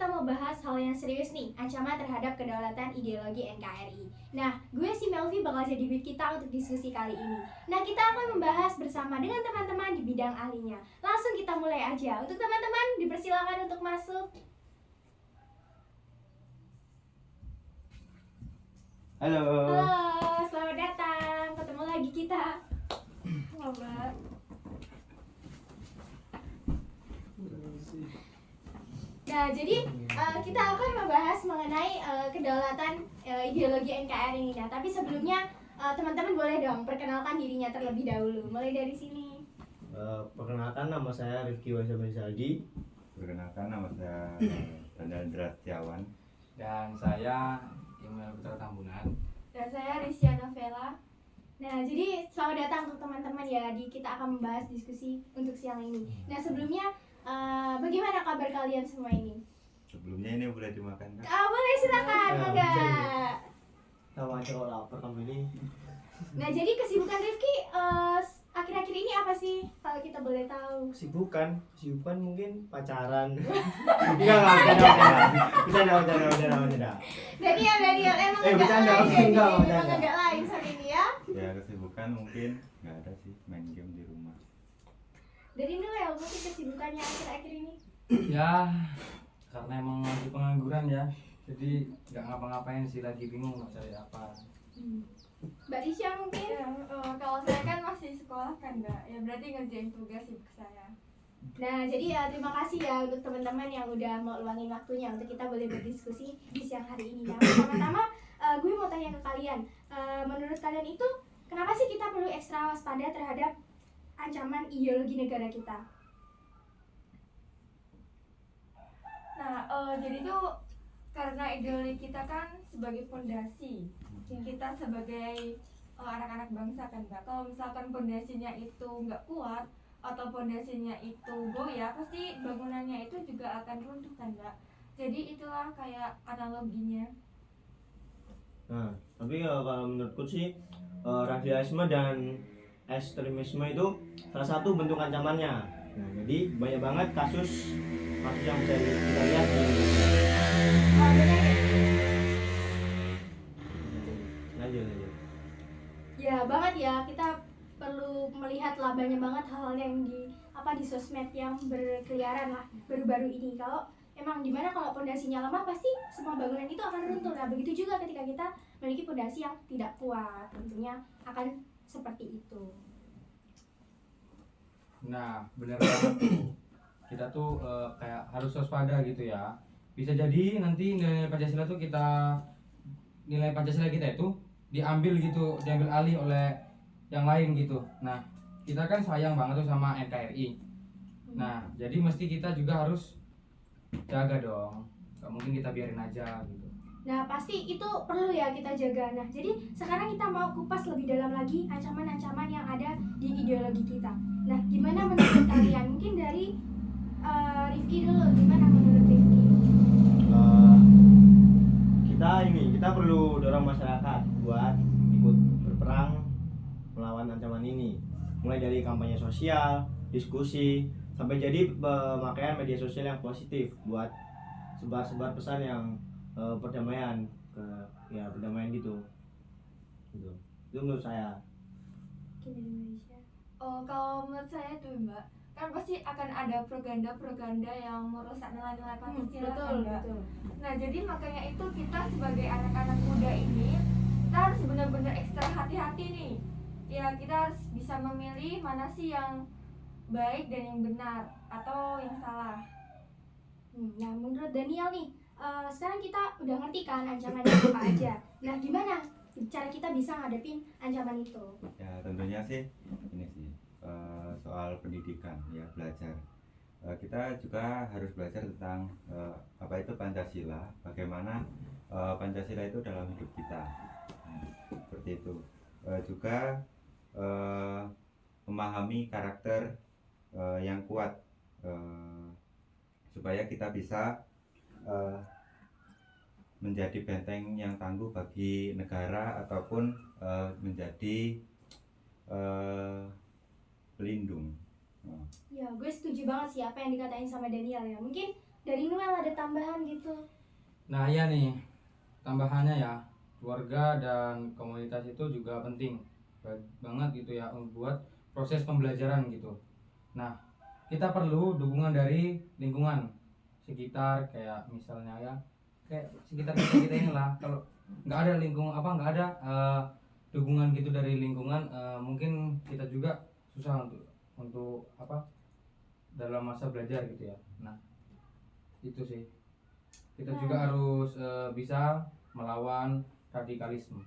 kita mau bahas hal yang serius nih, ancaman terhadap kedaulatan ideologi NKRI. Nah, gue si Melvi bakal jadi lead kita untuk diskusi kali ini. Nah, kita akan membahas bersama dengan teman-teman di bidang ahlinya. Langsung kita mulai aja. Untuk teman-teman, dipersilakan untuk masuk. Halo. Halo, selamat datang. Ketemu lagi kita. Mbak. Nah, jadi kita akan membahas mengenai kedaulatan ideologi NKRI ini. Nah, tapi sebelumnya teman-teman boleh dong perkenalkan dirinya terlebih dahulu. Mulai dari sini. Perkenalkan, nama saya Rifki Waisa Bensaldi. Perkenalkan, nama saya Daniel Drastiawan. Dan saya Imel Putra Tambunan. Dan saya Rizya Novela. Nah, jadi selamat datang untuk teman-teman ya. Kita akan membahas diskusi untuk siang ini. Nah, sebelumnya bagaimana kabar kalian semua ini? Sebelumnya ini boleh dimakan kan? Boleh silakan, mangga. Nama cowok lapar kamu ini. Nah, jadi kesibukan Rifki akhir-akhir ini apa sih? Kalau kita boleh tahu. Kesibukan mungkin pacaran. Enggak, bercanda. Daniel emang Bercanda, lain enggak, emang bercanda. agak lain hari ini ya. Ya kesibukan mungkin nggak ada sih, main game di rumah. Dari Noel mungkin kesibukannya akhir-akhir ini. Ya, karena emang lagi pengangguran ya. Jadi nggak ngapa-ngapain sih, lagi bingung mau cari apa. Mbak Risha mungkin. Ya, kalau saya kan masih sekolah kan Mbak, ya berarti ngerjain tugas sibuk saya. Nah, jadi ya terima kasih ya untuk teman-teman yang udah mau luangin waktunya untuk kita boleh berdiskusi di siang hari ini. Nah, pertama-tama gue mau tanya ke kalian, menurut kalian itu kenapa sih kita perlu ekstra waspada terhadap ancaman ideologi negara kita? Nah, jadi tuh karena ideologi kita kan sebagai fondasi, kita sebagai anak-anak bangsa kan Mbak. Kalau misalkan fondasinya itu nggak kuat atau fondasinya itu goyah, pasti bangunannya itu juga akan runtuh kan Mbak. Jadi itulah kayak analoginya. Nah, tapi kalau menurutku sih radikalisme dan ekstremisme itu salah satu bentuk ancamannya. Nah, jadi banyak banget kasus yang bisa kita lihat di lanjut. Ya banget ya, kita perlu melihat lah banyak banget hal-hal yang di sosmed yang berkeliaran lah baru-baru ini. Kalau emang dimana kalau pondasinya lemah pasti semua bangunan itu akan runtuh. Nah, begitu juga ketika kita memiliki pondasi yang tidak kuat, tentunya akan seperti itu. Nah, bener banget tuh. Kita tuh kayak harus waspada gitu ya. Bisa jadi nanti nilai Pancasila itu diambil alih oleh yang lain gitu. Nah, kita kan sayang banget tuh sama NKRI. Nah, jadi mesti kita juga harus jaga dong. Gak mungkin kita biarin aja gitu. Nah, pasti itu perlu ya kita jaga. Nah, jadi sekarang kita mau kupas lebih dalam lagi ancaman-ancaman yang ada di ideologi kita. Nah, gimana menurut kalian? Mungkin dari Rifki dulu, gimana menurut Rifki? Kita perlu dorong masyarakat buat ikut berperang melawan ancaman ini. Mulai dari kampanye sosial, diskusi, sampai jadi pemakaian media sosial yang positif buat sebar-sebar pesan yang perdamaian perdamaian gitu. Itu menurut saya. Mungkin dari Malaysia. Kalau menurut saya tuh Mbak, kan pasti akan ada propaganda yang merusak nilai-nilai Pancasila kan Mbak. Betul. Nah, jadi makanya itu kita sebagai anak-anak muda ini kita harus benar-benar ekstra hati-hati nih. Ya, kita harus bisa memilih mana sih yang baik dan yang benar atau yang salah. Nah, menurut Daniel nih, sekarang kita udah ngerti kan ancamannya apa aja. Nah, gimana cara kita bisa ngadepin ancaman itu? Ya tentunya sih ini sih soal pendidikan ya, belajar. Kita juga harus belajar tentang apa itu Pancasila, bagaimana Pancasila itu dalam hidup kita. Seperti itu. Juga memahami karakter yang kuat supaya kita bisa menjadi benteng yang tangguh bagi negara ataupun menjadi pelindung. Ya, gue setuju banget sih apa yang dikatain sama Daniel ya. Mungkin dari Noel ada tambahan gitu. Nah ya nih, tambahannya ya, keluarga dan komunitas itu juga penting banget gitu ya buat proses pembelajaran gitu. Nah, kita perlu dukungan dari lingkungan sekitar, kayak misalnya ya, kayak sekitar kita ini lah. Kalau nggak ada nggak ada dukungan gitu dari lingkungan, mungkin kita juga susah untuk dalam masa belajar gitu ya. Nah, itu sih, kita juga harus bisa melawan radikalisme.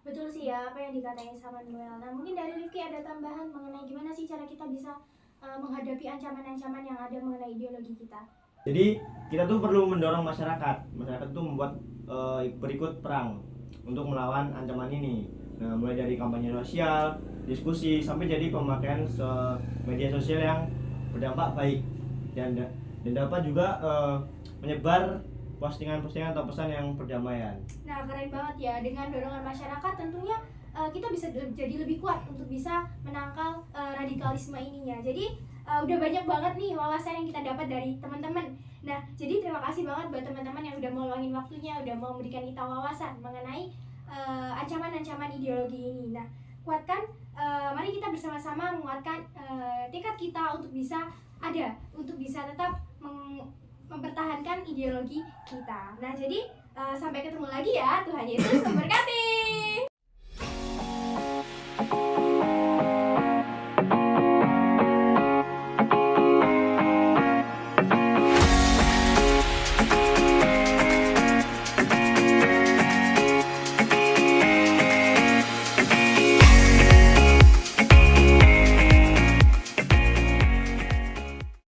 Betul sih ya apa yang dikatain sama Noel. Nah mungkin dari Rifki ada tambahan mengenai gimana sih cara kita bisa menghadapi ancaman-ancaman yang ada mengenai ideologi kita. Jadi kita tuh perlu mendorong masyarakat tuh membuat berikut perang untuk melawan ancaman ini. Nah, mulai dari kampanye sosial, diskusi, sampai jadi pemakaian media sosial yang berdampak baik dan dapat juga menyebar postingan-postingan atau pesan yang perdamaian. Nah keren banget ya, dengan dorongan masyarakat tentunya kita bisa jadi lebih kuat untuk bisa menangkal radikalisme ininya. Jadi udah banyak banget nih wawasan yang kita dapat dari teman-teman. Nah jadi terima kasih banget buat teman-teman yang udah mau luangin waktunya, udah mau memberikan kita wawasan mengenai ancaman-ancaman ideologi ini. Nah kuatkan, mari kita bersama-sama menguatkan tekad kita untuk bisa untuk bisa tetap mempertahankan ideologi kita. Nah jadi sampai ketemu lagi ya, Tuhan Yesus memberkati.